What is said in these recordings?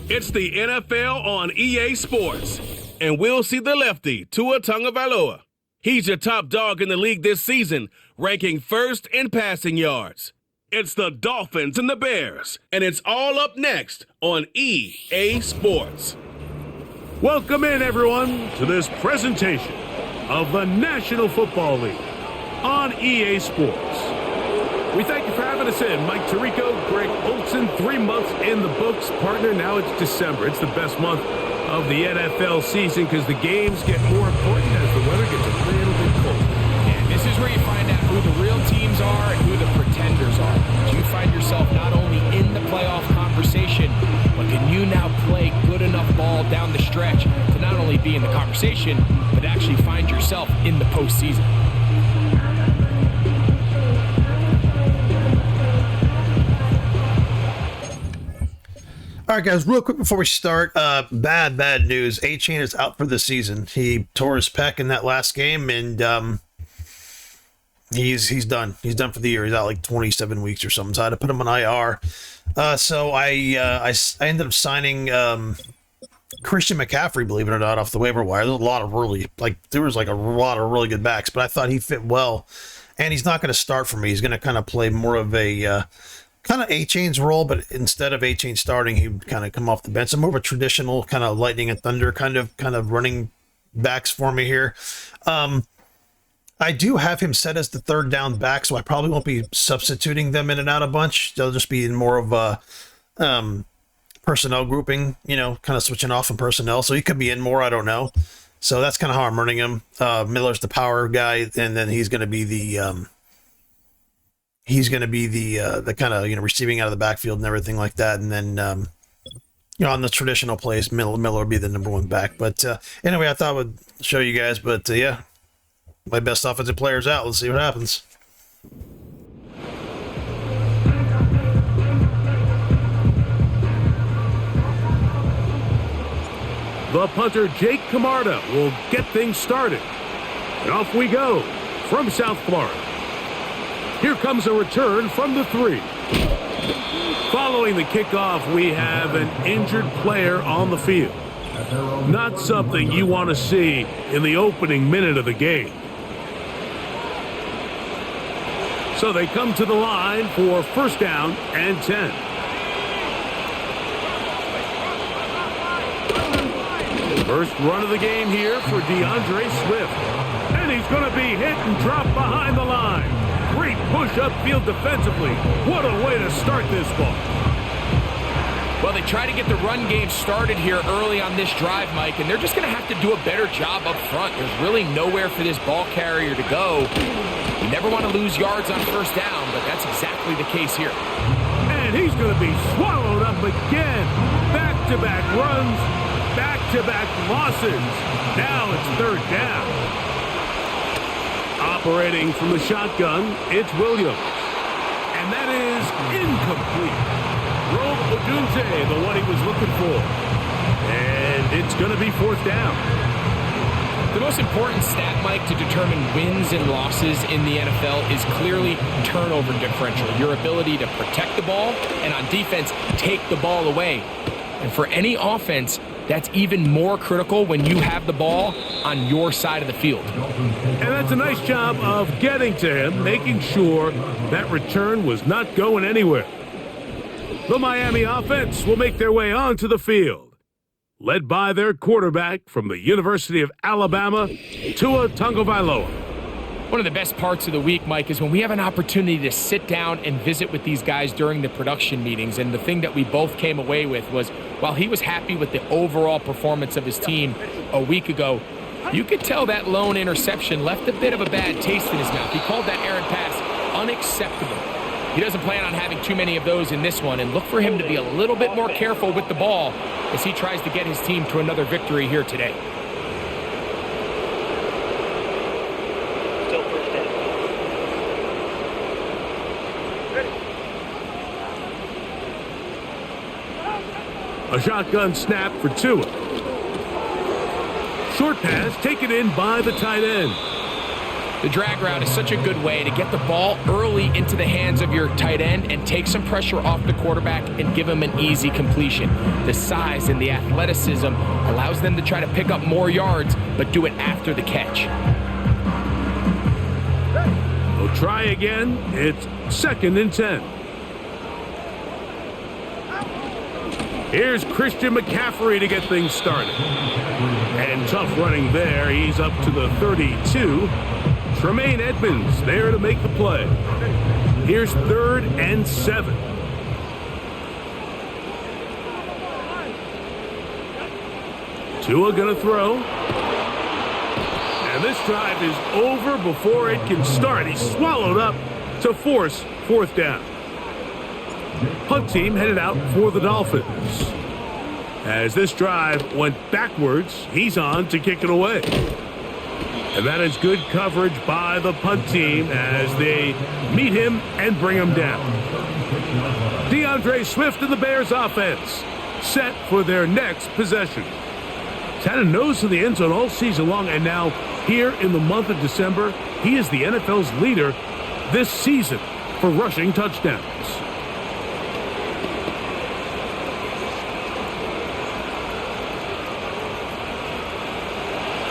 It's the NFL on EA Sports, and we'll see the lefty, Tua Tagovailoa. He's your top dog in the league this season, ranking first in passing yards. It's the Dolphins and the Bears, and it's all up next on EA Sports. Welcome in, everyone, to this presentation of the National Football League on EA Sports. We thank you for having us in. Mike Tirico, Greg Olson, 3 months in the books. Partner, now it's December. It's the best month of the NFL season because the games get more important as the weather gets a little bit cold. And this is where you find out who the real teams are and who the pretenders are. You find yourself not only in the playoff conversation, but can you now play good enough ball down the stretch to not only be in the conversation, but actually find yourself in the postseason. All right, guys, real quick before we start, bad news. A-Chain is out for the season. He tore his pec in that last game, and he's done. He's done for the year. He's out like 27 weeks or something, so I had to put him on IR. So I ended up signing Christian McCaffrey, believe it or not, off the waiver wire. There was a lot of really good backs, but I thought he fit well, and he's not going to start for me. He's going to kind of play more of a kind of A-Chain's role, but instead of A-Chain starting, he would kind of come off the bench. So more of a traditional kind of lightning and thunder kind of running backs for me here. I do have him set as the third down back, so I probably won't be substituting them in and out a bunch. They'll just be in more of a personnel grouping, kind of switching off from personnel. So he could be in more, I don't know. So that's kind of how I'm running him. Miller's the power guy, and then he's going to be the kind of receiving out of the backfield and everything like that. And then on the traditional plays, Miller will be the number one back. But anyway, I thought I would show you guys. But yeah, my best offensive player's out. Let's see what happens. The punter, Jake Camarda, will get things started. And off we go from South Florida. Here comes a return from the 3. Following the kickoff, we have an injured player on the field. Not something you want to see in the opening minute of the game. So they come to the line for first down and 10. First run of the game here for DeAndre Swift. And he's going to be hit and dropped behind the line. Great push upfield defensively. What a way to start this ball. Well, they try to get the run game started here early on this drive, Mike, and they're just going to have to do a better job up front. There's really nowhere for this ball carrier to go. You never want to lose yards on first down, but that's exactly the case here. And he's going to be swallowed up again. Back-to-back runs, back-to-back losses. Now it's third down. Operating from the shotgun, it's Williams. And that is incomplete. Rome Odunze, the one he was looking for. And it's going to be fourth down. The most important stat, Mike, to determine wins and losses in the NFL is clearly turnover differential. Your ability to protect the ball and on defense, take the ball away. And for any offense, that's even more critical when you have the ball on your side of the field. And that's a nice job of getting to him, making sure that return was not going anywhere. The Miami offense will make their way onto the field, led by their quarterback from the University of Alabama, Tua Tagovailoa. One of the best parts of the week, Mike, is when we have an opportunity to sit down and visit with these guys during the production meetings. And the thing that we both came away with was, while he was happy with the overall performance of his team a week ago, you could tell that lone interception left a bit of a bad taste in his mouth. He called that errant pass unacceptable. He doesn't plan on having too many of those in this one, and look for him to be a little bit more careful with the ball as he tries to get his team to another victory here today. A shotgun snap for Tua. Short pass taken in by the tight end. The drag route is such a good way to get the ball early into the hands of your tight end and take some pressure off the quarterback and give him an easy completion. The size and the athleticism allows them to try to pick up more yards, but do it after the catch. We'll try again. It's 2nd and 10. Here's Christian McCaffrey to get things started. And tough running there. He's up to the 32. Tremaine Edmonds there to make the play. Here's 3rd and 7. Tua gonna throw. And this drive is over before it can start. He's swallowed up to force 4th down. Punt team headed out for the Dolphins. As this drive went backwards, he's on to kick it away. And that is good coverage by the punt team as they meet him and bring him down. DeAndre Swift and the Bears offense set for their next possession. He's had a nose to the end zone all season long, and now here in the month of December, he is the NFL's leader this season for rushing touchdowns.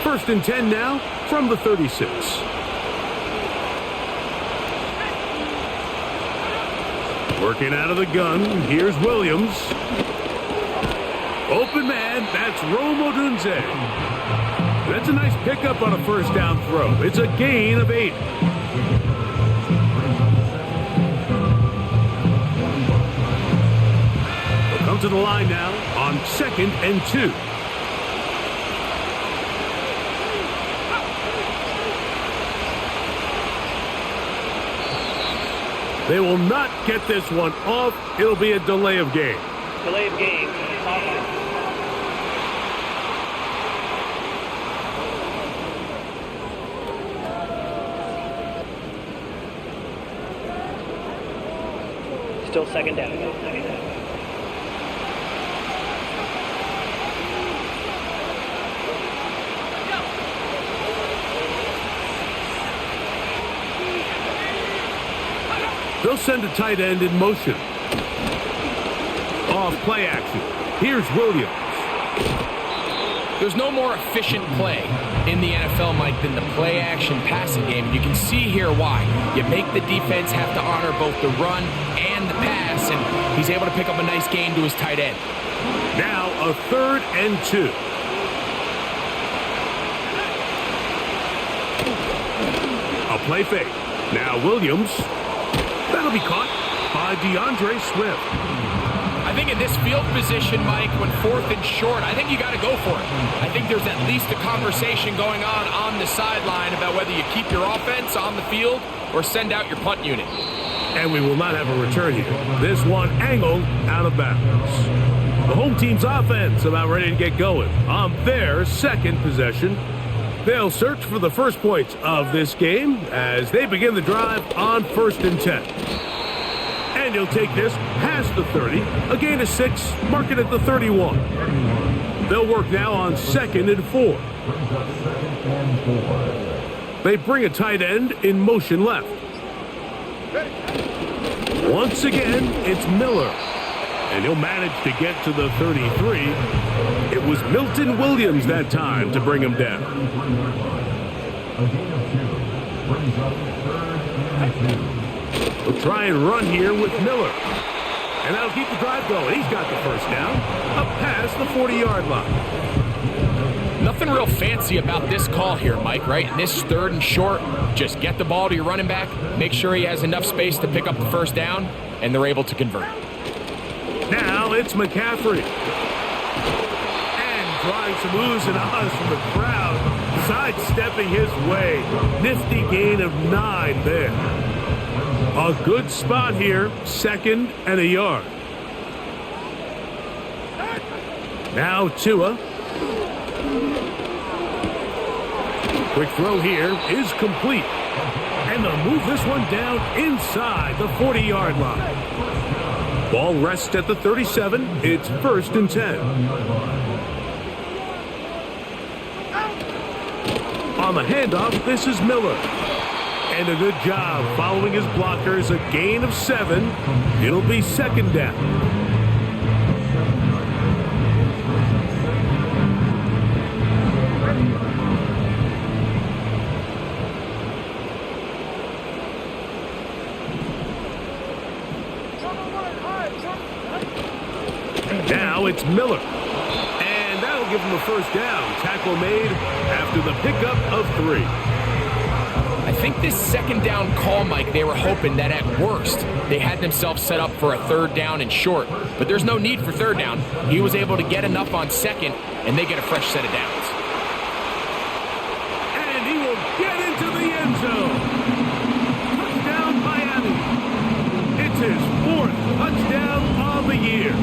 First and 10 now from the 36. Working out of the gun, here's Williams. Open man, that's Rome Odunze. That's a nice pickup on a 1st down throw. It's a gain of 8. They'll come to the line now on 2nd and 2. They will not get this one off. It'll be a delay of game. Delay of game. Still 2nd down. They'll send a tight end in motion. Off play action. Here's Williams. There's no more efficient play in the NFL, Mike, than the play action passing game. And you can see here why. You make the defense have to honor both the run and the pass, and he's able to pick up a nice gain to his tight end. Now a 3rd and 2. A play fake. Now Williams. That'll be caught by DeAndre Swift. I think in this field position, Mike, when 4th and short, I think you got to go for it. I think there's at least a conversation going on the sideline about whether you keep your offense on the field or send out your punt unit. And we will not have a return here. This one angled out of bounds. The home team's offense about ready to get going on their 2nd possession. They'll search for the first points of this game as they begin the drive on 1st and 10. And he'll take this past the 30, a gain of 6, mark it at the 31. They'll work now on 2nd and 4. They bring a tight end in motion left. Once again, it's Miller. And he'll manage to get to the 33. It was Milton Williams that time to bring him down. We'll try and run here with Miller. And that'll keep the drive going. He's got the 1st down. Up past the 40-yard line. Nothing real fancy about this call here, Mike, right? In this 3rd and short, just get the ball to your running back, make sure he has enough space to pick up the 1st down, and they're able to convert. Now it's McCaffrey. And drawing some oohs and ahs from the crowd, sidestepping his way. Nifty gain of 9 there. A good spot here, 2nd and a yard. Now Tua. Quick throw here is complete. And they'll move this one down inside the 40-yard line. Ball rests at the 37. It's 1st and 10. On the handoff, this is Miller. And a good job following his blockers, a gain of 7. It'll be second down. Now it's Miller. And that'll give him a first down. Tackle made after the pickup of 3. I think this second down call, Mike, they were hoping that at worst they had themselves set up for a third down and short. But there's no need for third down. He was able to get enough on second, and they get a fresh set of downs. And he will get into the end zone. Touchdown, Miami. It's his 4th touchdown on the year.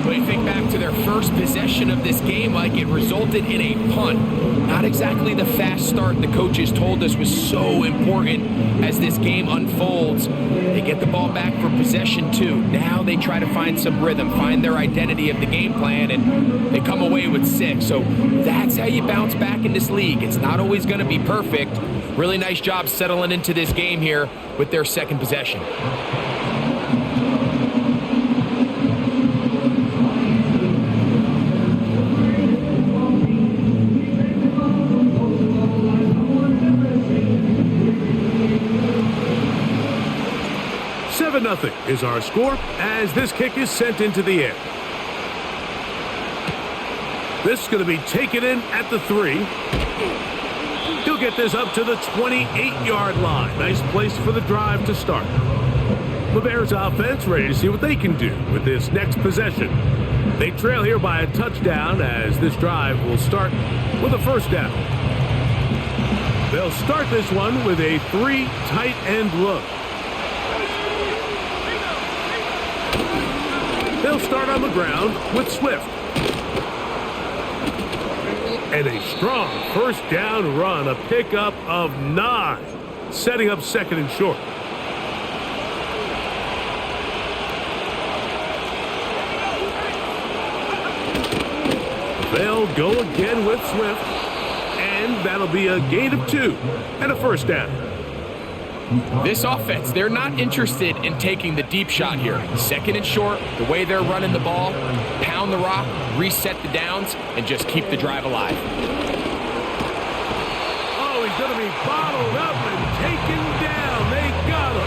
When you think back to their first possession of this game, Mike, it resulted in a punt. Not exactly the fast start the coaches told us was so important as this game unfolds. They get the ball back for possession 2. Now they try to find some rhythm, find their identity of the game plan, and they come away with 6. So that's how you bounce back in this league. It's not always going to be perfect. Really nice job settling into this game here with their second possession. Nothing is our score as this kick is sent into the air. This is going to be taken in at the 3. He'll get this up to the 28-yard line. Nice place for the drive to start. The Bears offense ready to see what they can do with this next possession. They trail here by a touchdown as this drive will start with a first down. They'll start this one with a 3 tight end look. They'll start on the ground with Swift. And a strong first down run, a pickup of 9, setting up second and short. They'll go again with Swift, and that'll be a gain of 2 and a first down. This offense, they're not interested in taking the deep shot here. Second and short, the way they're running the ball, pound the rock, reset the downs, and just keep the drive alive. Oh, he's going to be bottled up and taken down. They got him.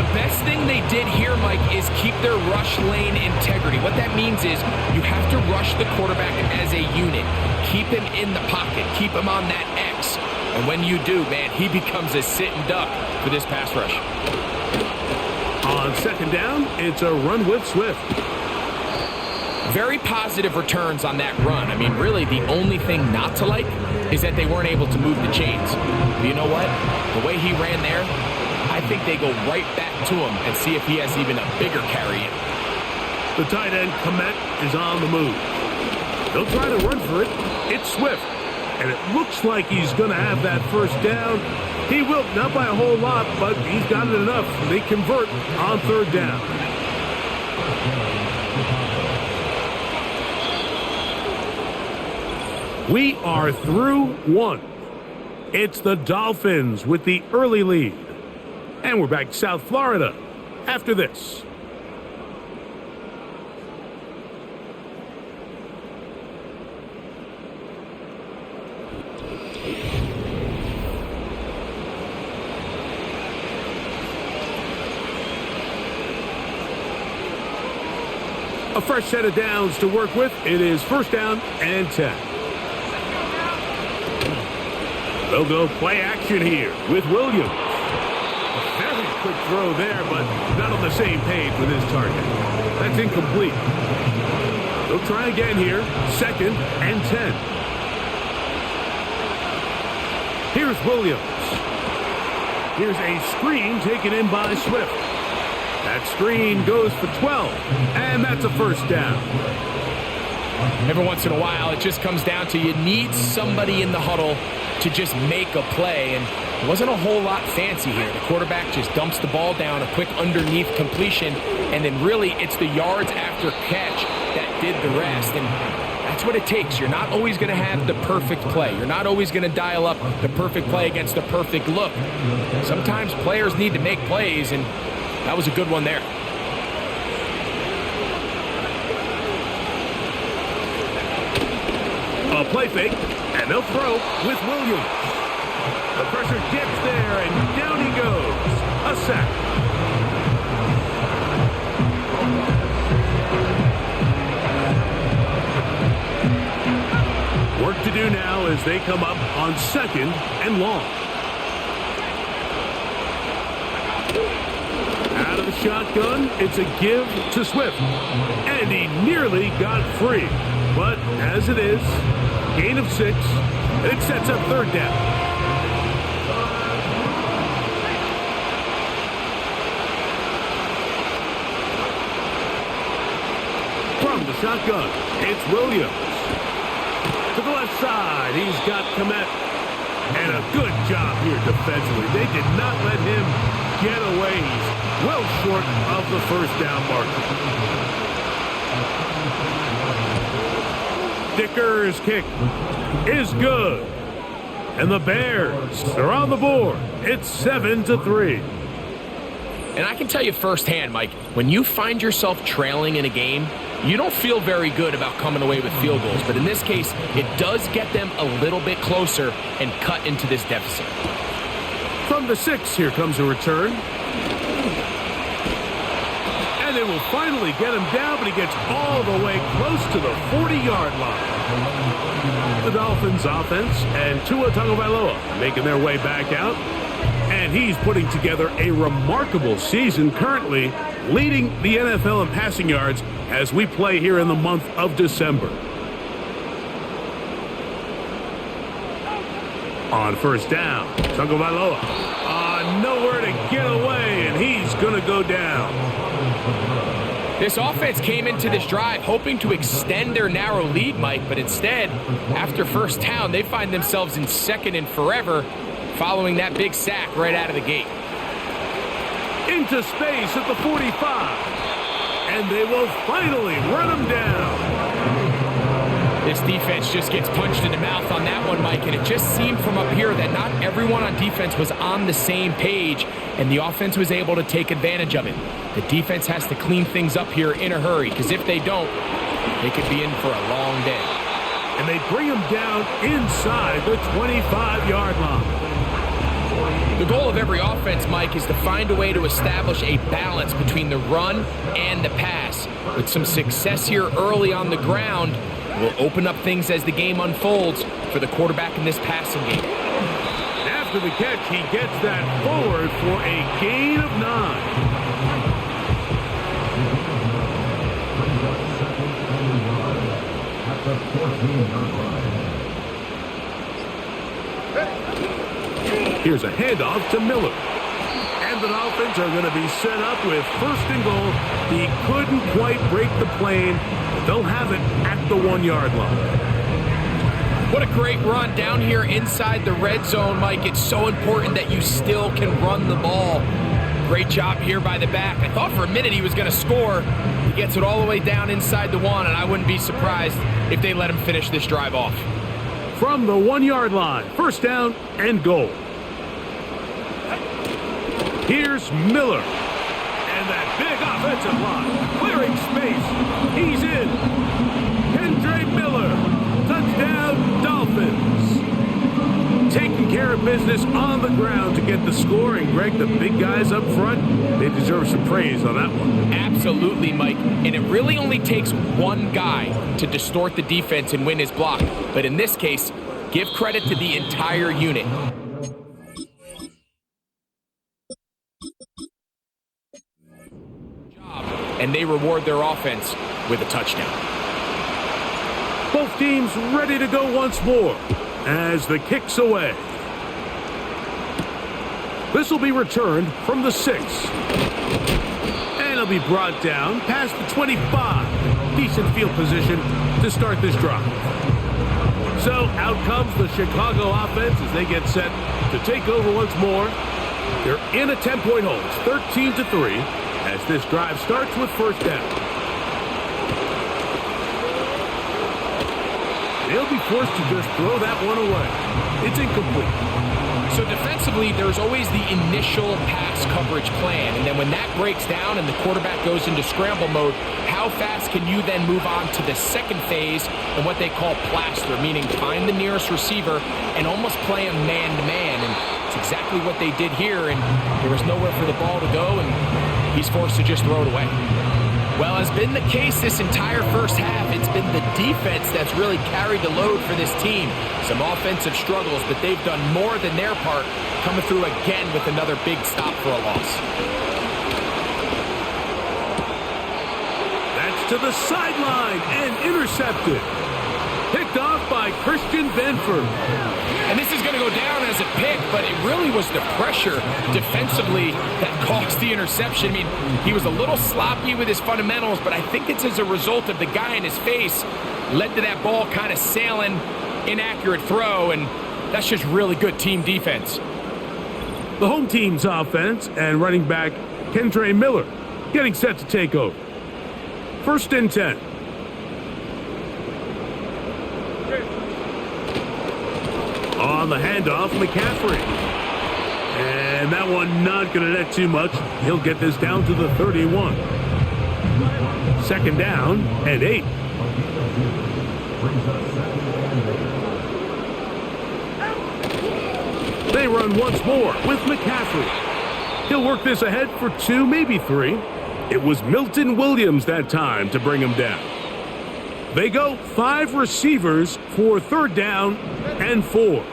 The best thing they did here, Mike, is keep their rush lane integrity. What that means is you have to rush the quarterback as a unit. Keep him in the pocket. Keep him on that X. And when you do, man, he becomes a sitting duck for this pass rush. On second down, it's a run with Swift. Very positive returns on that run. I mean, really, the only thing not to like is that they weren't able to move the chains. But you know what? The way he ran there, I think they go right back to him and see if he has even a bigger carry in. The tight end, Komet, is on the move. They'll try to run for it. It's Swift. And it looks like he's going to have that first down. He will, not by a whole lot, but he's got it enough. They convert on third down. We are through 1. It's the Dolphins with the early lead. And we're back to South Florida after this. A fresh set of downs to work with. It is first down and 10. They'll go play action here with Williams. A very quick throw there, but not on the same page with his target. That's incomplete. They'll try again here. Second and 10. Here's Williams. Here's a screen taken in by Swift. That screen goes for 12, and that's a first down. Every once in a while, it just comes down to you need somebody in the huddle to just make a play, and it wasn't a whole lot fancy here. The quarterback just dumps the ball down, a quick underneath completion, and then really it's the yards after catch that did the rest. And That's what it takes. You're not always going to have the perfect play. You're not always going to dial up the perfect play against the perfect look. Sometimes players need to make plays, and that was a good one there. A play fake, and they'll throw with Williams. The pressure gets there, and down he goes. A sack. Work to do now as they come up on second and long. Out of the shotgun, it's a give to Swift. And he nearly got free. But as it is, gain of 6, and it sets up third down. From the shotgun, it's Williams. To the left side, he's got Komet. And a good job here defensively. They did not let him get away. He's well short of the first down marker. Dicker's kick is good. And the Bears are on the board. It's 7-3. And I can tell you firsthand, Mike, when you find yourself trailing in a game, you don't feel very good about coming away with field goals. But in this case, it does get them a little bit closer and cut into this deficit. From the 6, here comes a return. And they will finally get him down, but he gets all the way close to the 40-yard line. The Dolphins offense and Tua Tagovailoa making their way back out. And he's putting together a remarkable season, currently leading the NFL in passing yards as we play here in the month of December. On first down, Tagovailoa nowhere to get away, and he's going to go down. This offense came into this drive hoping to extend their narrow lead, Mike, but instead, after first down, they find themselves in second and forever following that big sack right out of the gate. Into space at the 45, and they will finally run him down. This defense just gets punched in the mouth on that one, Mike, and it just seemed from up here that not everyone on defense was on the same page, and the offense was able to take advantage of it. The defense has to clean things up here in a hurry, because if they don't, they could be in for a long day. And they bring him down inside the 25-yard line. The goal of every offense, Mike, is to find a way to establish a balance between the run and the pass. With some success here early on the ground, will open up things as the game unfolds for the quarterback in this passing game. After the catch, he gets that forward for a gain of 9. Here's a handoff to Miller. And the Dolphins are going to be set up with first and goal. He couldn't quite break the plane, but they'll have it at the 1-yard line. What a great run down here inside the red zone, Mike. It's so important that you still can run the ball. Great job here by the back. I thought for a minute he was going to score. He gets it all the way down inside the 1, and I wouldn't be surprised if they let him finish this drive off. From the 1-yard line, first down and goal. Here's Miller. And that big offensive line. Clearing space. He's in. Kendre Miller. Touchdown, Dolphins. Taking care of business on the ground to get the score. And Greg, the big guys up front, they deserve some praise on that one. Absolutely, Mike. And it really only takes one guy to distort the defense and win his block. But in this case, give credit to the entire unit. And they reward their offense with a touchdown. Both teams ready to go once more as the kick's away. This will be returned from the 6. And it'll be brought down past the 25. Decent field position to start this drive. So out comes the Chicago offense as they get set to take over once more. They're in a 10-point hole. It's 13-3. As this drive starts with first down. forced to just throw that one away. It's incomplete. So defensively, there's always the initial pass coverage plan, and then when that breaks down and the quarterback goes into scramble mode, how fast can you then move on to the second phase and what they call plaster, meaning find the nearest receiver and almost play him man-to-man, and it's exactly what they did here, and there was nowhere for the ball to go, and he's forced to just throw it away. Well, as been the case this entire first half, it's been the defense that's really carried the load for this team. Some offensive struggles, but they've done more than their part, coming through again with another big stop for a loss. That's to the sideline and intercepted. Picked off by Christian Benford. And this is going to go down as a pick, but it really was the pressure defensively that caused the interception. I mean, he was a little sloppy with his fundamentals, but I think it's as a result of the guy in his face led to that ball kind of sailing, inaccurate throw, and that's just really good team defense. The home team's offense and running back Kendre Miller getting set to take over. 1st and 10. On the handoff, McCaffrey. And that one not going to net too much. He'll get this down to the 31. 2nd down and 8. They run once more with McCaffrey. He'll work this ahead for 2, maybe 3. It was Milton Williams that time to bring him down. They go 5 receivers for 3rd down and 4.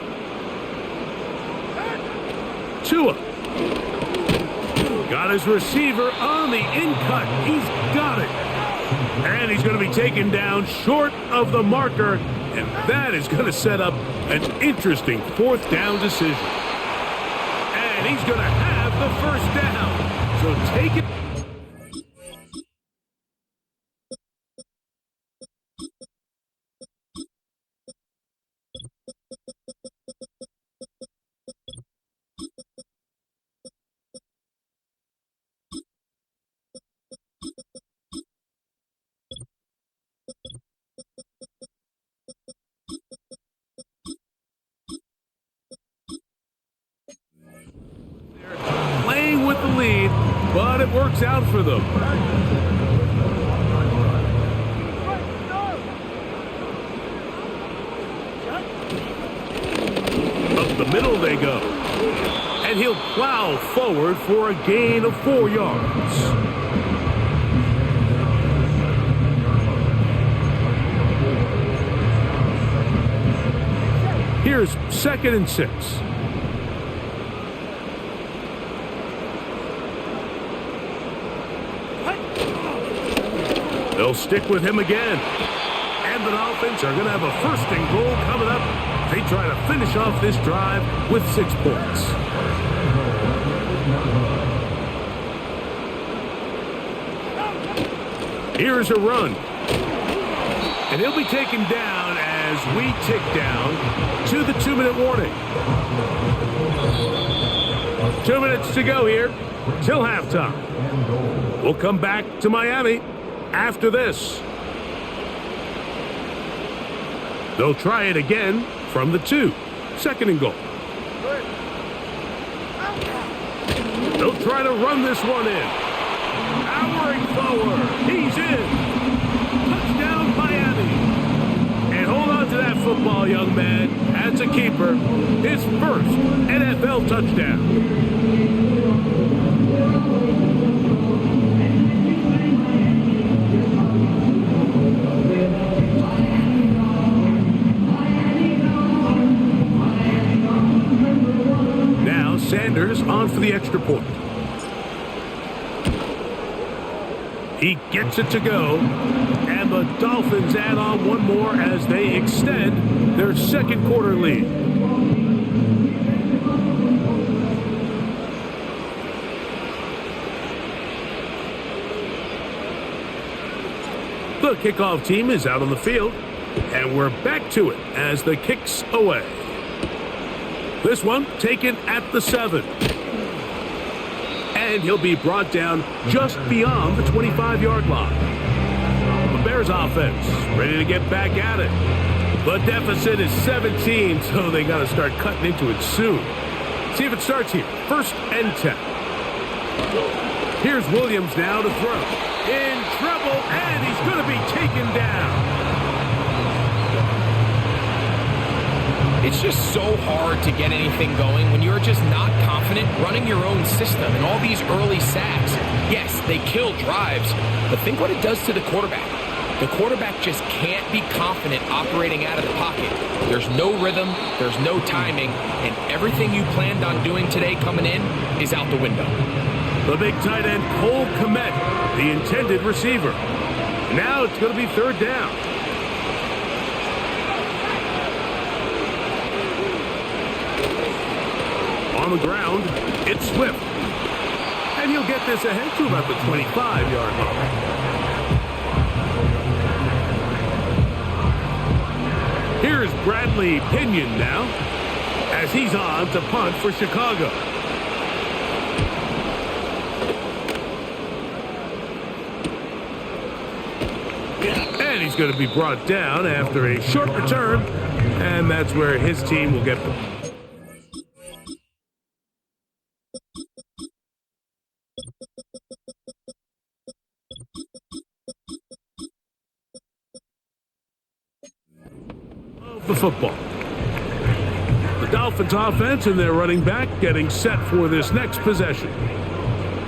Tua got his receiver on the in-cut. He's got it. And he's going to be taken down short of the marker, and that is going to set up an interesting 4th down decision. And he's going to have the 1st down. So take it. Playing with the lead, but it works out for them. Up the middle they go. And he'll plow forward for a gain of 4 yards. Here's 2nd and 6. They'll stick with him again. And the Dolphins are going to have a 1st and goal coming up. They try to finish off this drive with 6 points. Here's a run. And he'll be taken down as we tick down to the 2-minute warning. 2 minutes to go here till halftime. We'll come back to Miami after this. They'll try it again from the 2. 2nd and goal. They'll try to run this one in. Powering forward. He's in. Touchdown, Miami. And hold on to that football, young man. As a keeper, his 1st NFL touchdown. Sanders on for the extra point. He gets it to go, and the Dolphins add on one more as they extend their 2nd quarter lead. The kickoff team is out on the field, and we're back to it as the kick's away. This one taken at the 7. And he'll be brought down just beyond the 25-yard line. The Bears offense ready to get back at it. The deficit is 17, so they got to start cutting into it soon. See if it starts here. 1st and 10. Here's Williams now to throw. In trouble, and he's going to be taken down. It's just so hard to get anything going when you're just not confident running your own system. And all these early sacks, yes, they kill drives, but think what it does to the quarterback. The quarterback just can't be confident operating out of the pocket. There's no rhythm, there's no timing, and everything you planned on doing today coming in is out the window. The big tight end, Cole Kmet, the intended receiver. Now it's going to be 3rd down. On the ground, it's Swift. And he'll get this ahead to about the 25-yard line. Here's Bradley Pinion now, as he's on to punt for Chicago. And he's going to be brought down after a short return, and that's where his team will get the... the football. The Dolphins offense and their running back getting set for this next possession.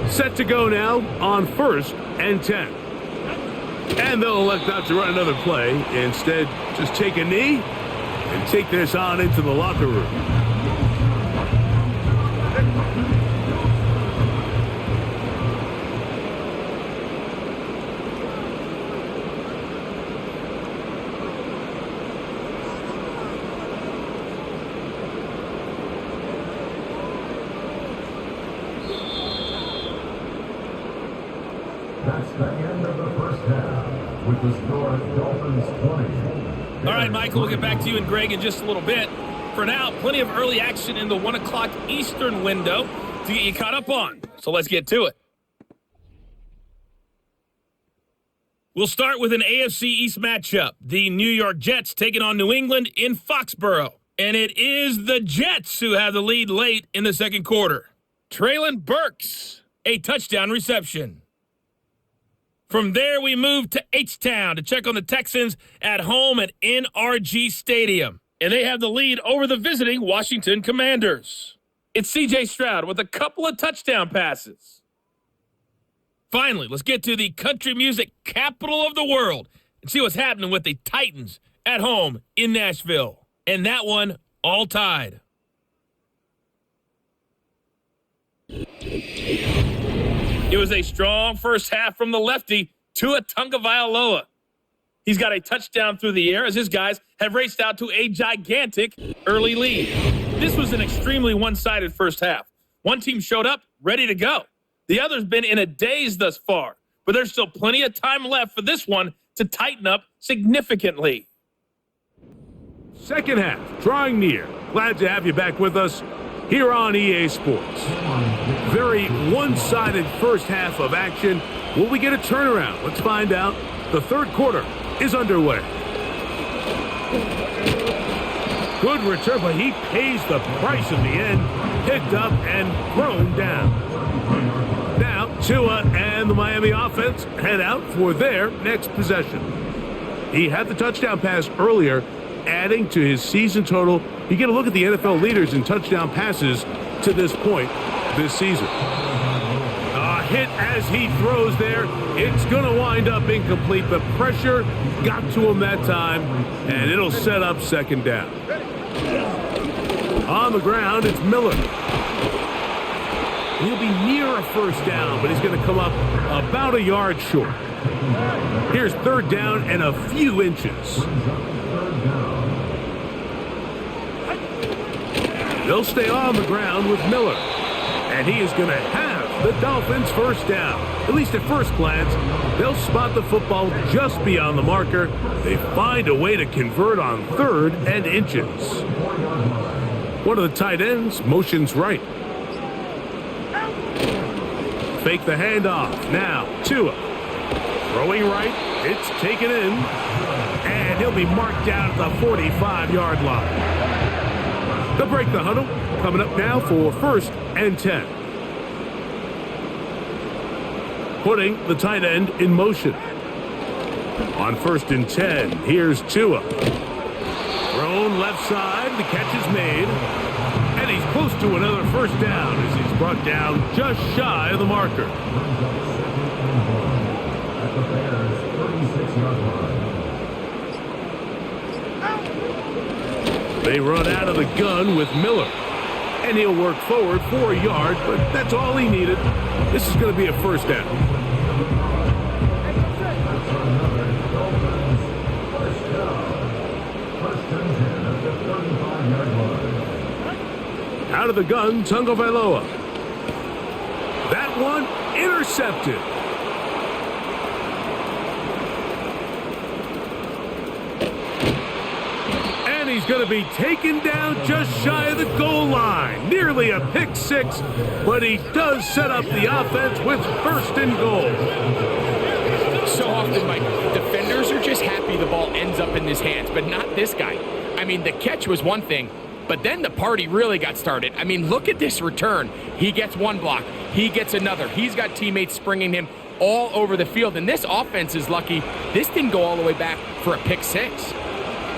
Set to go now on 1st and 10. And they'll elect not to run another play. Instead, just take a knee and take this on into the locker room. That's the end of the first half, with the score Dolphins 20. All right, Michael, we'll get back to you and Greg in just a little bit. For now, plenty of early action in the 1 o'clock Eastern window to get you caught up on. So let's get to it. We'll start with an AFC East matchup. The New York Jets taking on New England in Foxborough. And it is the Jets who have the lead late in the second quarter. Traylon Burks, a touchdown reception. From there, we move to H-Town to check on the Texans at home at NRG Stadium. And they have the lead over the visiting Washington Commanders. It's C.J. Stroud with a couple of touchdown passes. Finally, let's get to the country music capital of the world and see what's happening with the Titans at home in Nashville. And that one all tied. It was a strong first half from the lefty, Tua Tagovailoa. He's got a touchdown through the air as his guys have raced out to a gigantic early lead. This was an extremely one-sided first half. One team showed up ready to go. The other's been in a daze thus far, but there's still plenty of time left for this one to tighten up significantly. Second half, drawing near. Glad to have you back with us here on EA Sports. Very one-sided first half of action. Will we get a turnaround? Let's find out. The third quarter is underway. Good return, but he pays the price in the end. Picked up and thrown down. Now, Tua and the Miami offense head out for their next possession. He had the touchdown pass earlier, adding to his season total. You get a look at the NFL leaders in touchdown passes to this point this season. A hit as he throws there. It's going to wind up incomplete. The pressure got to him that time, and it'll set up second down. On the ground, it's Miller. He'll be near a first down, but he's going to come up about a yard short. Here's third down and a few inches. They'll stay on the ground with Miller. And he is going to have the Dolphins first down. At least at first glance, they'll spot the football just beyond the marker. They find a way to convert on third and inches. One of the tight ends motions right. Fake the handoff. Now, Tua. Throwing right, it's taken in, and he'll be marked down at the 45-yard line. They'll break the huddle, coming up now for 1st and 10. Putting the tight end in motion. On 1st and 10, here's Tua. Thrown left side, the catch is made, and he's close to another first down as he's brought down just shy of the marker. At the Bears' 36-yard line. They run out of the gun with Miller, and he'll work forward for a yard, but that's all he needed. This is going to be a first down. Out of the gun, Tagovailoa. That one intercepted. And he's going to be taken down just shy of the goal line. Nearly a pick six, but he does set up the offense with 1st and goal. So often, Mike, defenders are just happy the ball ends up in his hands, but not this guy. I mean, the catch was one thing, but then the party really got started. I mean, look at this return. He gets one block. He gets another. He's got teammates springing him all over the field, and this offense is lucky this didn't go all the way back for a pick six.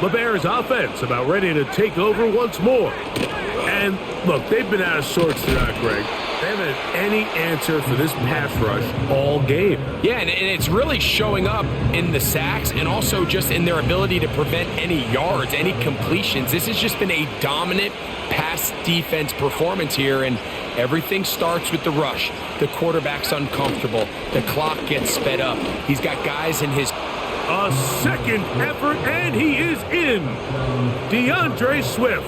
The Bears offense about ready to take over once more. And look, they've been out of sorts tonight, Greg. They haven't had any answer for this pass rush all game. Yeah, and it's really showing up in the sacks and also just in their ability to prevent any yards, any completions. This has just been a dominant pass defense performance here, and everything starts with the rush. The quarterback's uncomfortable. The clock gets sped up. He's got guys in his... A second effort, and he is in. DeAndre Swift.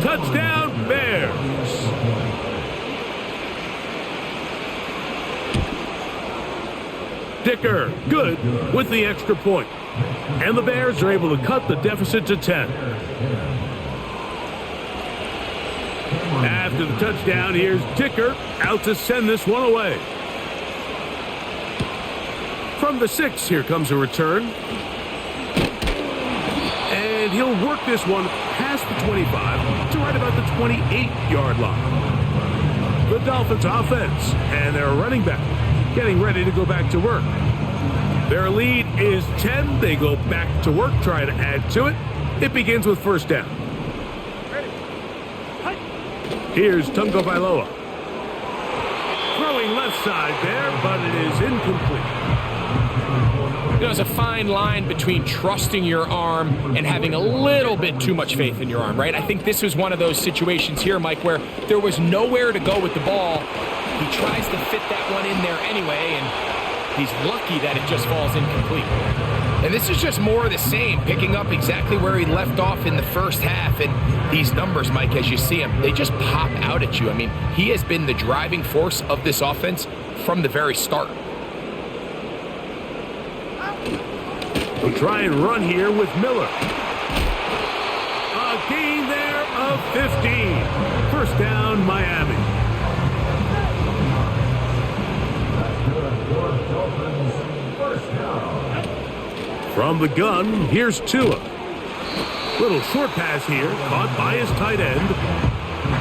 Touchdown, Bears. Dicker, good with the extra point. And the Bears are able to cut the deficit to 10. After the touchdown, here's Dicker out to send this one away. From the 6, here comes a return. And he'll work this one past the 25 to right about the 28-yard line. The Dolphins offense and their running back getting ready to go back to work. Their lead is 10. They go back to work, try to add to it. It begins with 1st down. Here's Tagovailoa. Throwing left side there, but it is incomplete. You know, there's a fine line between trusting your arm and having a little bit too much faith in your arm, right? I think this was one of those situations here, Mike, where there was nowhere to go with the ball. He tries to fit that one in there anyway, and he's lucky that it just falls incomplete. And this is just more of the same, picking up exactly where he left off in the first half. And these numbers, Mike, as you see them, they just pop out at you. I mean, he has been the driving force of this offense from the very start. We'll try and run here with Miller. A gain there of 15. 1st down, Miami. From the gun, here's Tua. Little short pass here, caught by his tight end.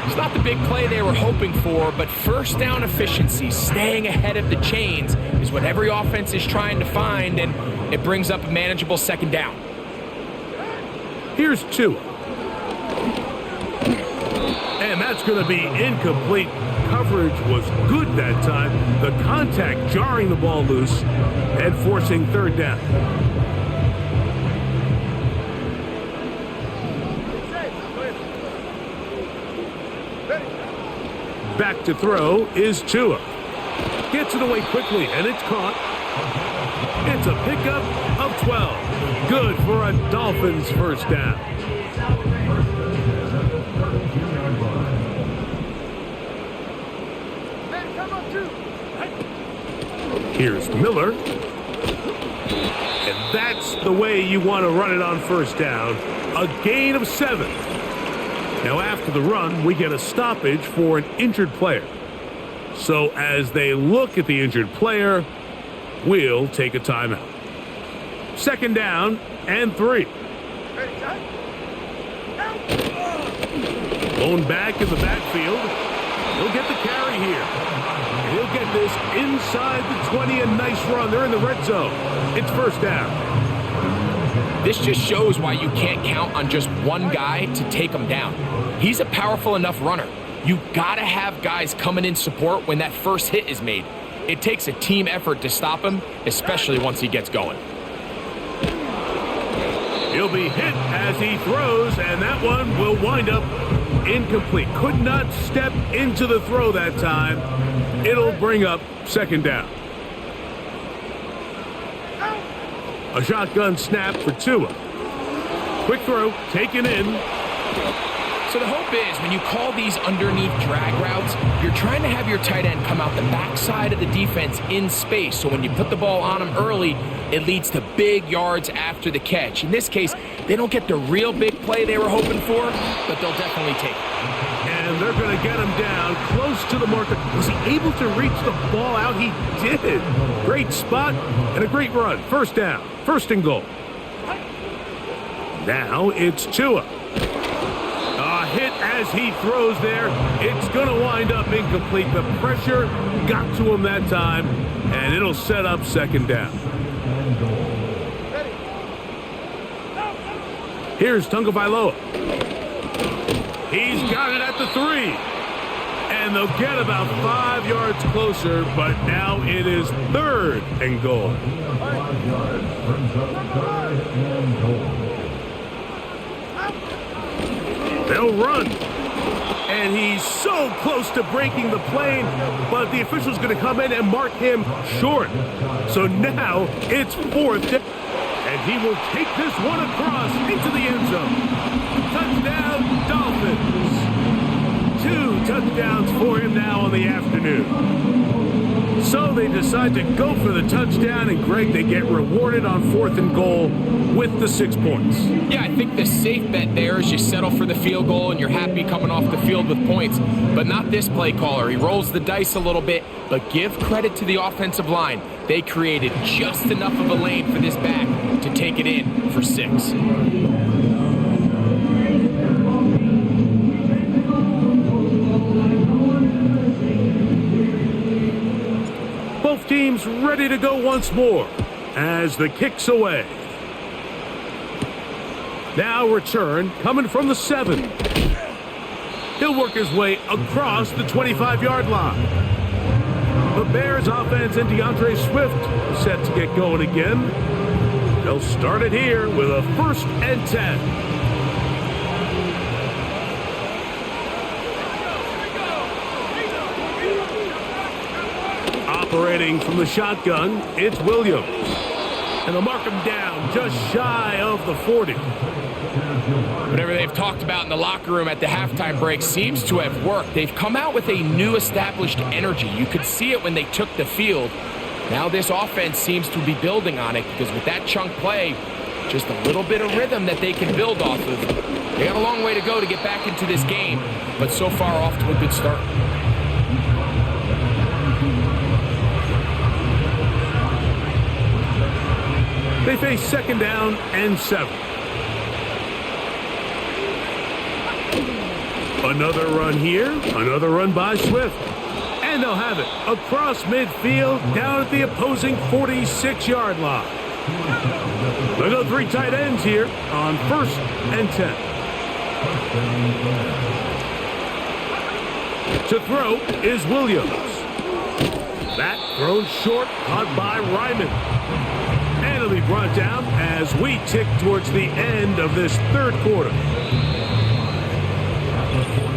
It's not the big play they were hoping for, but 1st down efficiency, staying ahead of the chains, is what every offense is trying to find, and it brings up a manageable 2nd down. Here's Tua. And that's going to be incomplete. Coverage was good that time. The contact jarring the ball loose and forcing 3rd down. Back to throw is Tua. Gets it away quickly, and it's caught. It's a pickup of 12. Good for a Dolphins 1st down. Here's Miller. And that's the way you want to run it on 1st down. A gain of 7. Now after the run, we get a stoppage for an injured player. So as they look at the injured player, we'll take a timeout. 2nd down and 3. Blown back in the backfield. He'll get the carry here. And he'll get this inside the 20, a nice run. They're in the red zone. It's 1st down. This just shows why you can't count on just one guy to take him down. He's a powerful enough runner. You gotta have guys coming in support when that first hit is made. It takes a team effort to stop him, especially once he gets going. He'll be hit as he throws, and that one will wind up incomplete. Could not step into the throw that time. It'll bring up 2nd down. A shotgun snap for Tua. Quick throw, taken in. So the hope is when you call these underneath drag routes, you're trying to have your tight end come out the backside of the defense in space. So when you put the ball on him early, it leads to big yards after the catch. In this case, they don't get the real big play they were hoping for, but they'll definitely take it. And they're going to get him down close to the marker. Was he able to reach the ball out? He did. Great spot and a great run. 1st down. 1st and goal. Now it's Tua. Hit as he throws there. It's going to wind up incomplete. The pressure got to him that time, and it'll set up 2nd down. Here's Tagovailoa. He's got it at the 3. And they'll get about 5 yards closer, but now it is 3rd and goal. 5 yards brings up 3rd and goal. They'll run. And he's so close to breaking the plane, but the official's going to come in and mark him short. So now it's 4th. And he will take this one across into the end zone. Touchdown, Dolphins. 2 touchdowns for him now on the afternoon. So they decide to go for the touchdown, and Greg, they get rewarded on 4th and goal with the 6 points. Yeah, I think the safe bet there is you settle for the field goal and you're happy coming off the field with points, but not this play caller. He rolls the dice a little bit, but give credit to the offensive line. They created just enough of a lane for this back to take it in for 6. Both teams ready to go once more as the kick's away. Now return coming from the 7. He'll work his way across the 25-yard line. The Bears offense and DeAndre Swift set to get going again. They'll start it here with a 1st and 10. Operating from the shotgun, it's Williams. And they'll mark him down just shy of the 40. Whatever they've talked about in the locker room at the halftime break seems to have worked. They've come out with a new established energy. You could see it when they took the field. Now this offense seems to be building on it because with that chunk play, just a little bit of rhythm that they can build off of. They got a long way to go to get back into this game, but so far off to a good start. They face 2nd down and 7. Another run here, another run by Swift. And they'll have it across midfield down at the opposing 46-yard line. They'll go 3 tight ends here on 1st and 10. To throw is Williams. That thrown short, caught by Ryman. And it'll be brought down as we tick towards the end of this 3rd quarter.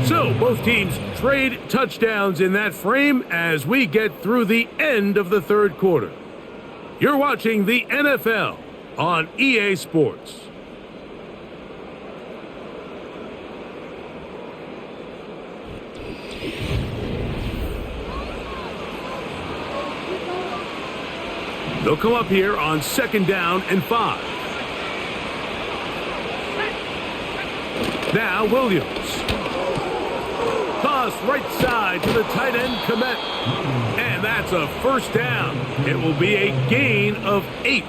So both teams trade touchdowns in that frame as we get through the end of the 3rd quarter. You're watching the NFL on EA Sports. They'll come up here on 2nd down and 5. Now Williams. Toss right side to the tight end, Komet. And that's a 1st down. It will be a gain of 8.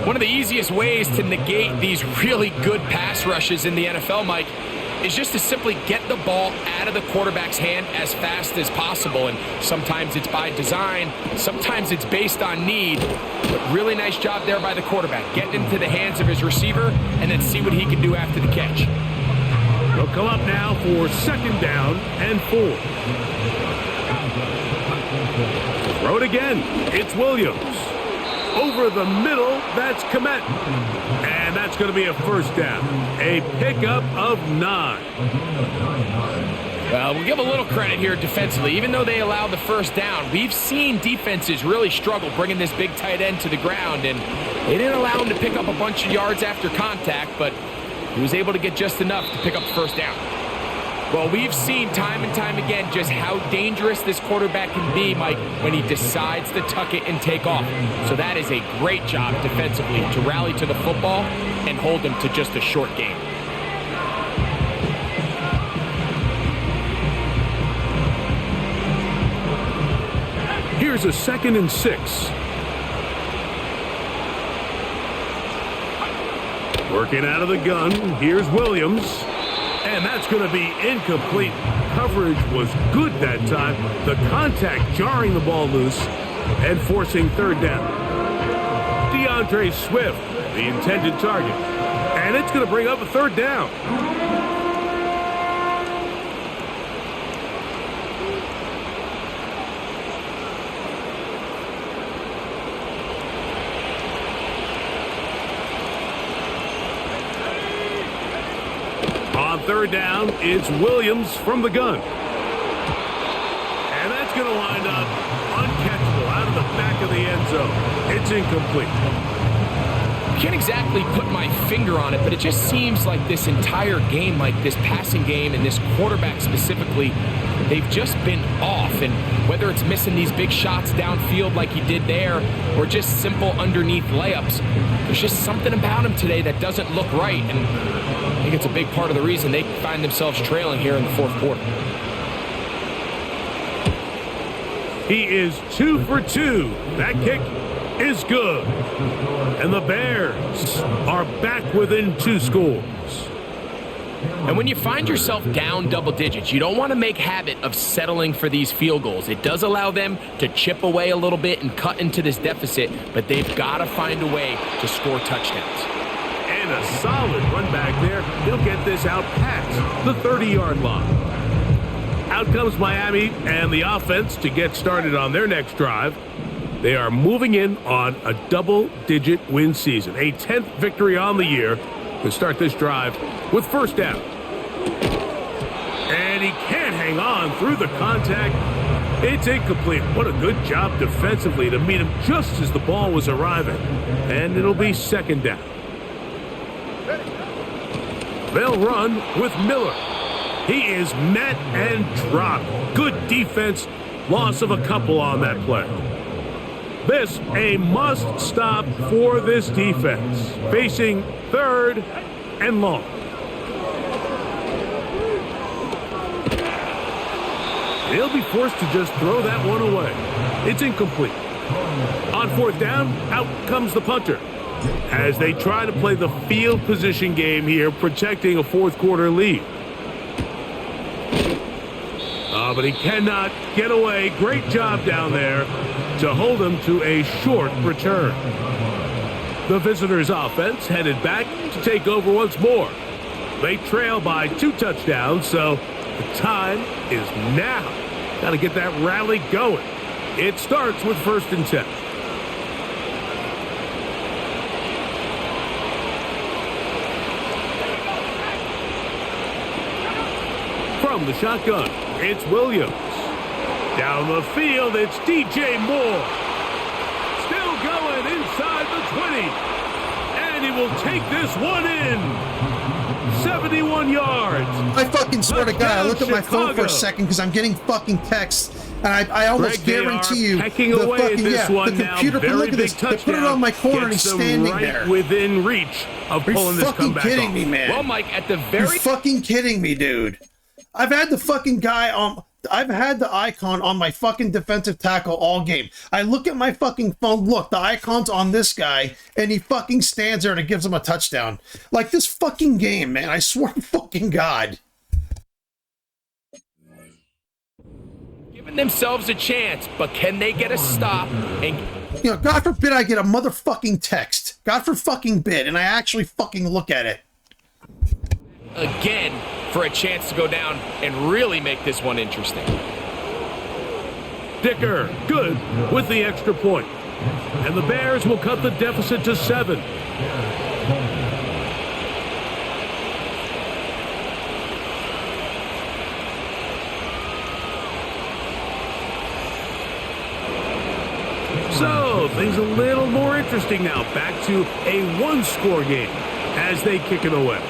One of the easiest ways to negate these really good pass rushes in the NFL, Mike, is just to simply get the ball out of the quarterback's hand as fast as possible. And sometimes it's by design, sometimes it's based on need. But really nice job there by the quarterback, getting into the hands of his receiver and then see what he can do after the catch. They'll come up now for 2nd down and 4. Throw it again. It's Williams. Over the middle, that's Komet. And that's going to be a 1st down. A pickup of 9. We'll give a little credit here defensively. Even though they allowed the 1st down, we've seen defenses really struggle bringing this big tight end to the ground, and they didn't allow him to pick up a bunch of yards after contact, but he was able to get just enough to pick up the 1st down. Well, we've seen time and time again just how dangerous this quarterback can be, Mike, when he decides to tuck it and take off. So that is a great job defensively to rally to the football and hold him to just a short game. Here's a 2nd and 6. Working out of the gun, here's Williams. And that's going to be incomplete. Coverage was good that time. The contact jarring the ball loose and forcing 3rd down. DeAndre Swift, the intended target. And it's going to bring up a 3rd down. On 3rd down, it's Williams from the gun. And that's going to wind up uncatchable out of the back of the end zone. It's incomplete. I can't exactly put my finger on it, but it just seems like this entire game, like this passing game and this quarterback specifically, they've just been off. And whether it's missing these big shots downfield like he did there or just simple underneath layups, there's just something about him today that doesn't look right. And I think it's a big part of the reason they find themselves trailing here in the 4th quarter. He is 2 for 2. That kick is good. And the Bears are back within 2 scores. And when you find yourself down double digits, you don't want to make habit of settling for these field goals. It does allow them to chip away a little bit and cut into this deficit, but they've got to find a way to score touchdowns. And a solid run back there. He'll get this out past the 30-yard line. Out comes Miami and the offense to get started on their next drive. They are moving in on a double-digit win season, a 10th victory on the year to start this drive with 1st down. And he can't hang on through the contact. It's incomplete. What a good job defensively to meet him just as the ball was arriving. And it'll be 2nd down. They'll run with Miller. He is met and dropped. Good defense. Loss of a couple on that play. This a must stop for this defense. Facing 3rd and long. They'll be forced to just throw that one away. It's incomplete. On 4th down, out comes the punter. As they try to play the field position game here, protecting a 4th quarter lead. But he cannot get away. Great job down there to hold him to a short return. The visitors' offense headed back to take over once more. They trail by 2 touchdowns, so the time is now. Got to get that rally going. It starts with 1st and 10. From the shotgun, it's Williams. Down the field, it's DJ Moore. Still going inside the 20. And he will take this one in. 71 yards. I fucking swear to God, I looked at my phone for a second because I'm getting fucking texts, and I almost guarantee you the computer. But look at this. They put it on my corner and he's standing there. Within reach of pulling this comeback off. Are you fucking kidding me, man? Well, Mike, at the very... You're fucking kidding me, dude. I've had the fucking guy on I've had the icon on my fucking defensive tackle all game. I look at my fucking phone, look, the icon's on this guy, and he fucking stands there and it gives him a touchdown. Like this fucking game, man. I swear to fucking God. Giving themselves a chance, but can they get a stop? And you know, God forbid I get a motherfucking text. God for fucking bid, and I actually fucking look at it. again for a chance to go down and really make this one interesting. Dicker, good with the extra point. And the Bears will cut the deficit to 7. So, things a little more interesting now. Back to a one-score game as they kick it away.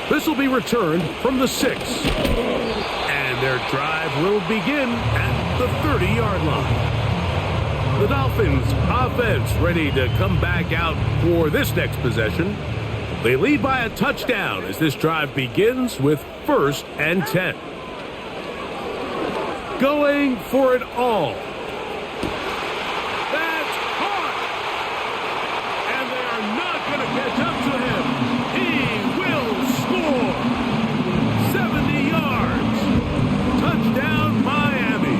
This will be returned from the 6. And their drive will begin at the 30-yard line. The Dolphins offense ready to come back out for this next possession. They lead by a touchdown as this drive begins with 1st and 10. Going for it all. That's hard. And they are not going to catch up to him. He will score. 70 yards. Touchdown, Miami.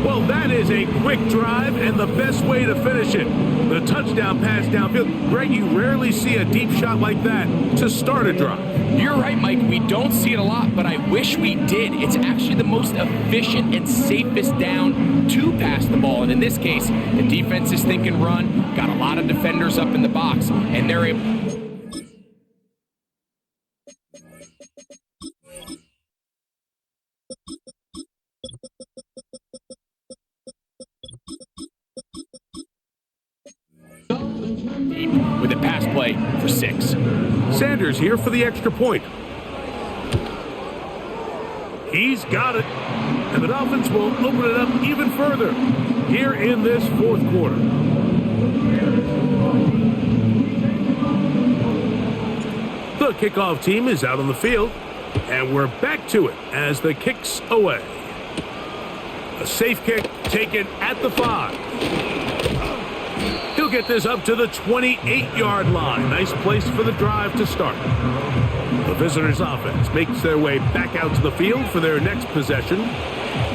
Well, that is a quick drive and the best way to finish it. The touchdown pass downfield. Greg, you rarely see a deep shot like that to start a drive. You're right, Mike. We don't see it a lot, but I wish we did. It's actually the most efficient and safest down to pass the ball. And in this case, the defense is thinking run, got a lot of defenders up in the box, and they're able... with a pass play for 6. Sanders here for the extra point. He's got it. And the Dolphins will open it up even further here in this 4th quarter. The kickoff team is out on the field. And we're back to it as the kick's away. A safe kick taken at the 5. He'll get this up to the 28-yard line. Nice place for the drive to start. The visitors' offense makes their way back out to the field for their next possession.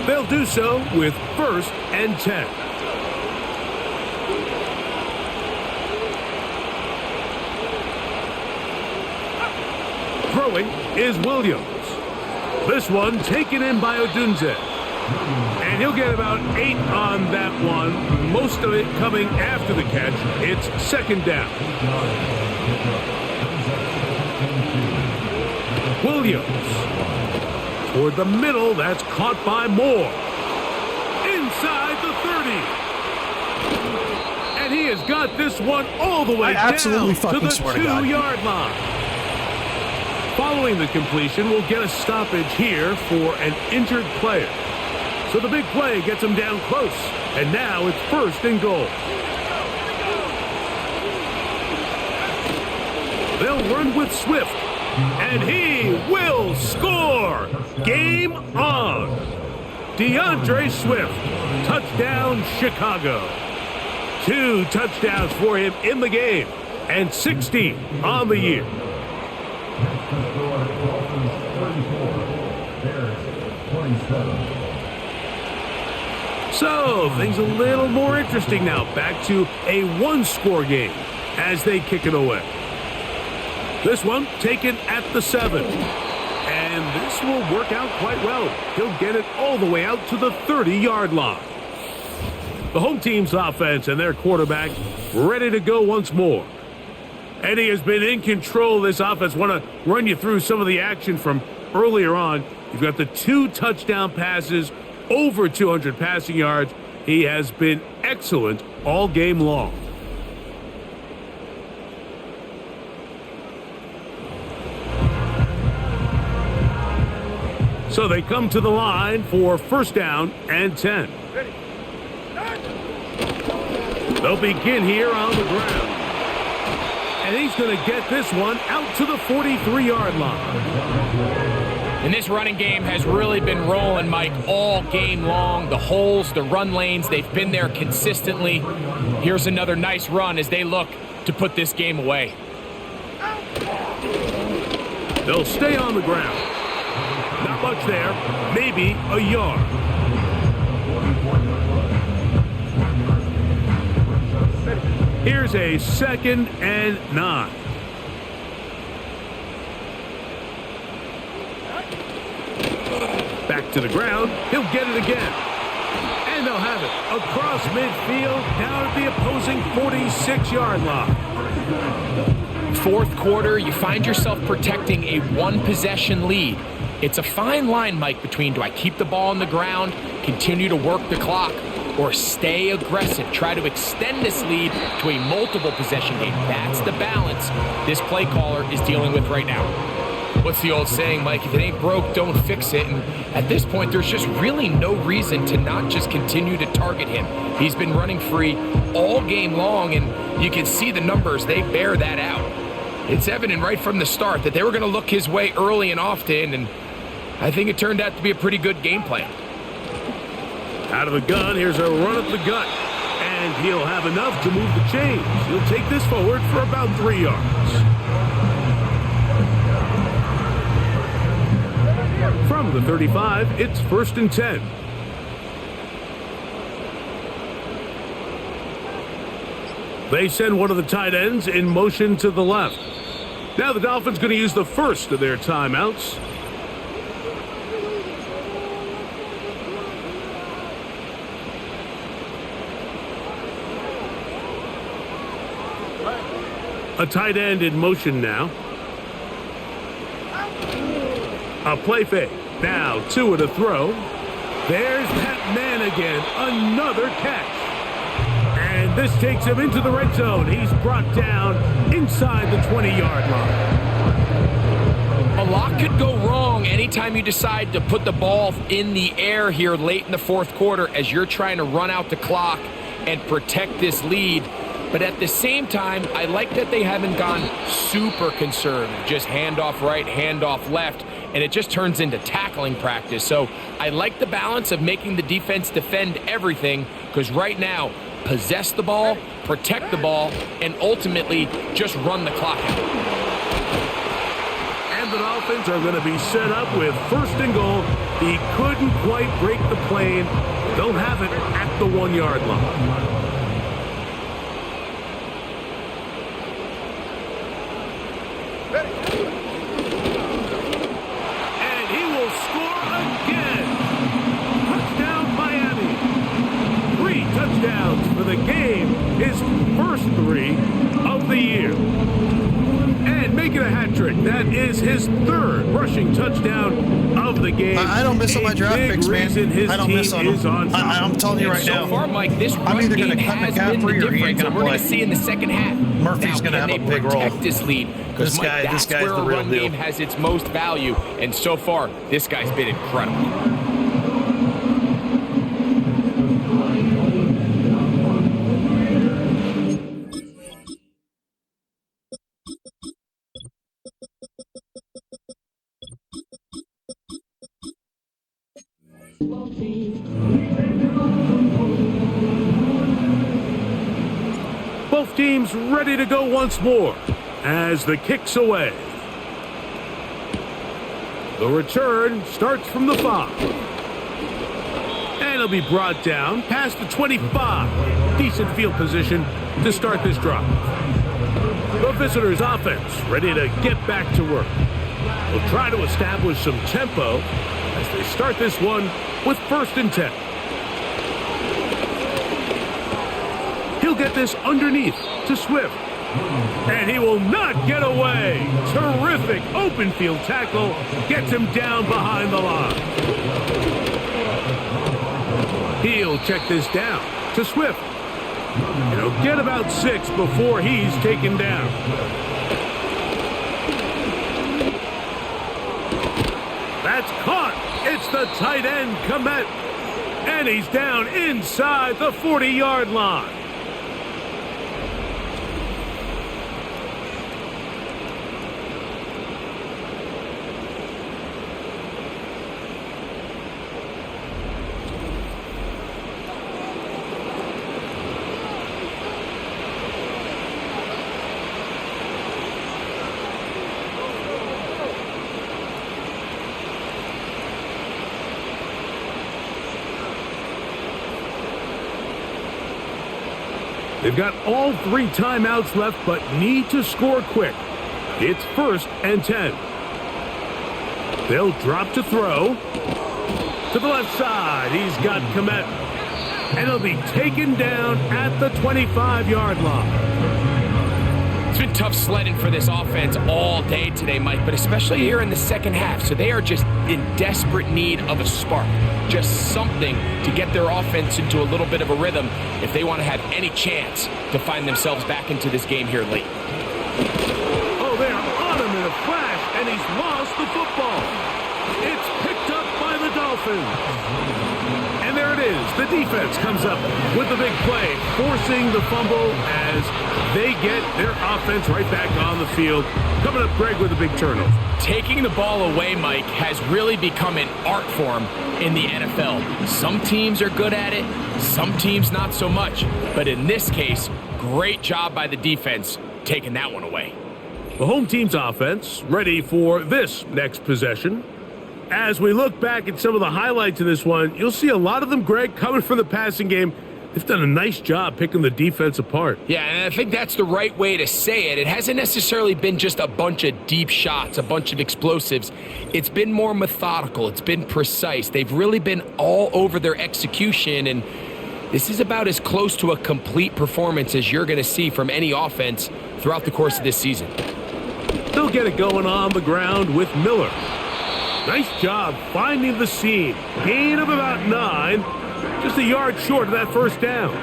They'll do so with 1st and 10. Throwing is Williams. This one taken in by Odunze. And he'll get about 8 on that one. Most of it coming after the catch. It's 2nd down. Williams. Toward the middle. That's caught by Moore. Inside the 30. And he has got this one all the way down to the 2-yard line. Following the completion, we'll get a stoppage here for an injured player. So the big play gets him down close. And now it's 1st and goal. They'll run with Swift. And he will score. Game on. DeAndre Swift. Touchdown, Chicago. 2 touchdowns for him in the game. And 16 on the year. Dolphins 34, Bears 27. So, things a little more interesting now. Back to a one-score game as they kick it away. This one taken at the 7. And this will work out quite well. He'll get it all the way out to the 30-yard line. The home team's offense and their quarterback ready to go once more. Eddie has been in control of this offense. Want to run you through some of the action from earlier on. You've got the 2 touchdown passes, over 200 passing yards. He has been excellent all game long. So they come to the line for 1st down and 10. They'll begin here on the ground. And he's going to get this one out to the 43-yard line. And this running game has really been rolling, Mike, all game long. The holes, the run lanes, they've been there consistently. Here's another nice run as they look to put this game away. They'll stay on the ground. Not much there, maybe a yard. Here's a 2nd and 9. Back to the ground. He'll get it again. And they'll have it across midfield down at the opposing 46-yard line. Fourth quarter, you find yourself protecting a one-possession lead. It's a fine line, Mike, between do I keep the ball on the ground, continue to work the clock, or stay aggressive, try to extend this lead to a multiple possession game. That's the balance this play caller is dealing with right now. What's the old saying, Mike? If it ain't broke, don't fix it. And at this point, there's just really no reason to not just continue to target him. He's been running free all game long, and you can see the numbers. They bear that out. It's evident right from the start that they were going to look his way early and often, and I think it turned out to be a pretty good game plan. Out of the gun, here's a run up the gut. And he'll have enough to move the chains. He'll take this forward for about 3 yards. From the 35, it's 1st and 10. They send one of the tight ends in motion to the left. Now the Dolphins going to use the first of their timeouts. A tight end in motion now. A play fake. Now 2 at a throw. There's that man again. Another catch. And this takes him into the red zone. He's brought down inside the 20-yard line. A lot could go wrong anytime you decide to put the ball in the air here late in the fourth quarter as you're trying to run out the clock and protect this lead. But at the same time, I like that they haven't gone super conservative, just handoff right, handoff left, and it just turns into tackling practice. So I like the balance of making the defense defend everything, because right now, possess the ball, protect the ball, and ultimately just run the clock out. And the Dolphins are going to be set up with 1st and goal. He couldn't quite break the plane. They'll have it at the 1-yard line. For the game, his first 3 of the year. And making a hat trick. That is his 3rd rushing touchdown of the game. I don't miss on my draft picks, man. I don't miss on them. I'm telling you right now. So far, Mike, this run either game gonna cut has been the McCaffrey or he ain't difference, gonna and we're going play. to see in the second half. Murphy's going to have a big role. Protect this lead, because Mike, that's guy's where the a real run deal. game has its most value, and so far, this guy's been incredible. Both teams ready to go once more as the kick's away. The return starts from the 5. And it'll be brought down past the 25. Decent field position to start this drive. The visitors' offense ready to get back to work. They'll try to establish some tempo as they start this one with 1st and 10. He'll get this underneath to Swift. And he will not get away. Terrific open field tackle. Gets him down behind the line. He'll check this down to Swift. And he'll get about 6 before he's taken down. That's caught. It's the tight end, Komet. And he's down inside the 40-yard line. They've got all 3 timeouts left, but need to score quick. It's 1st and 10. They'll drop to throw. To the left side, he's got Komet. And he'll be taken down at the 25-yard line. It's been tough sledding for this offense all day today, Mike, but especially here in the second half. So they are just in desperate need of a spark, just something to get their offense into a little bit of a rhythm if they want to have any chance to find themselves back into this game here late. Oh, they're on him in a flash, and he's lost the football. It's picked up by the Dolphins. And there it is. The defense comes up with the big play, forcing the fumble as they get their offense right back on the field. Coming up, Greg, with a big turnover. Taking the ball away, Mike, has really become an art form in the NFL. Some teams are good at it, some teams not so much. But in this case, great job by the defense taking that one away. The home team's offense ready for this next possession. As we look back at some of the highlights in this one, you'll see a lot of them, Greg, coming from the passing game. They've done a nice job picking the defense apart. Yeah, and I think that's the right way to say it. It hasn't necessarily been just a bunch of deep shots, a bunch of explosives. It's been more methodical. It's been precise. They've really been all over their execution, and this is about as close to a complete performance as you're going to see from any offense throughout the course of this season. They'll get it going on the ground with Miller. Nice job finding the seam. Gain of about 9. Just a yard short of that first down.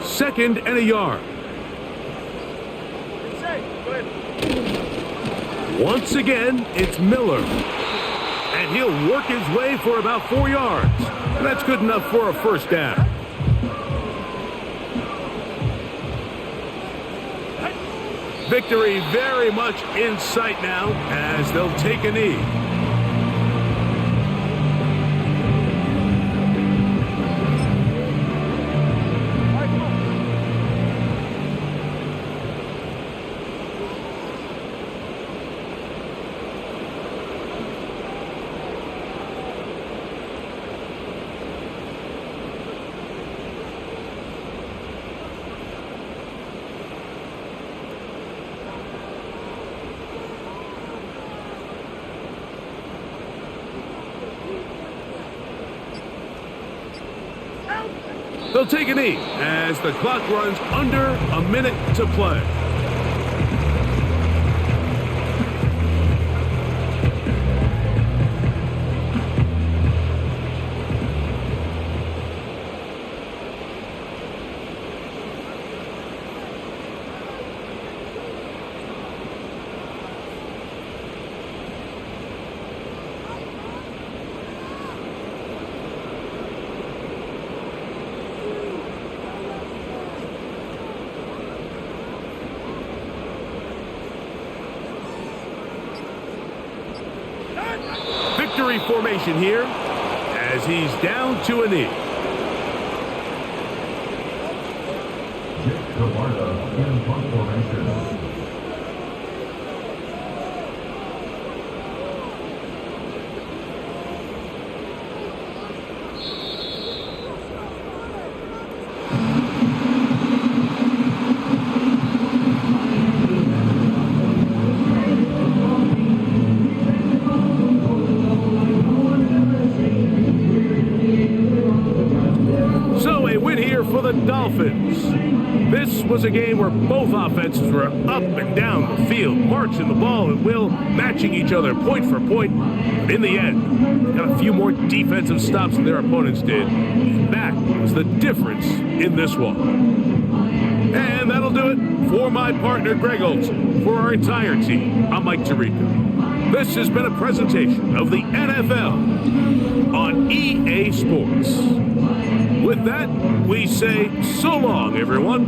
2nd and a yard. Once again, it's Miller. And he'll work his way for about 4 yards. And that's good enough for a first down. Victory very much in sight now as they'll take a knee. They'll take a knee as the clock runs under a minute to play. Victory formation here as he's down to a knee. Jake Camarda in punt formation. Dolphins. This was a game where both offenses were up and down the field, marching the ball at will, matching each other point for point. But in the end, got a few more defensive stops than their opponents did. That was the difference in this one. And that'll do it for my partner, Greg Olson. For our entire team, I'm Mike Tirico. This has been a presentation of the NFL on EA Sports. With that, we say so long, everyone.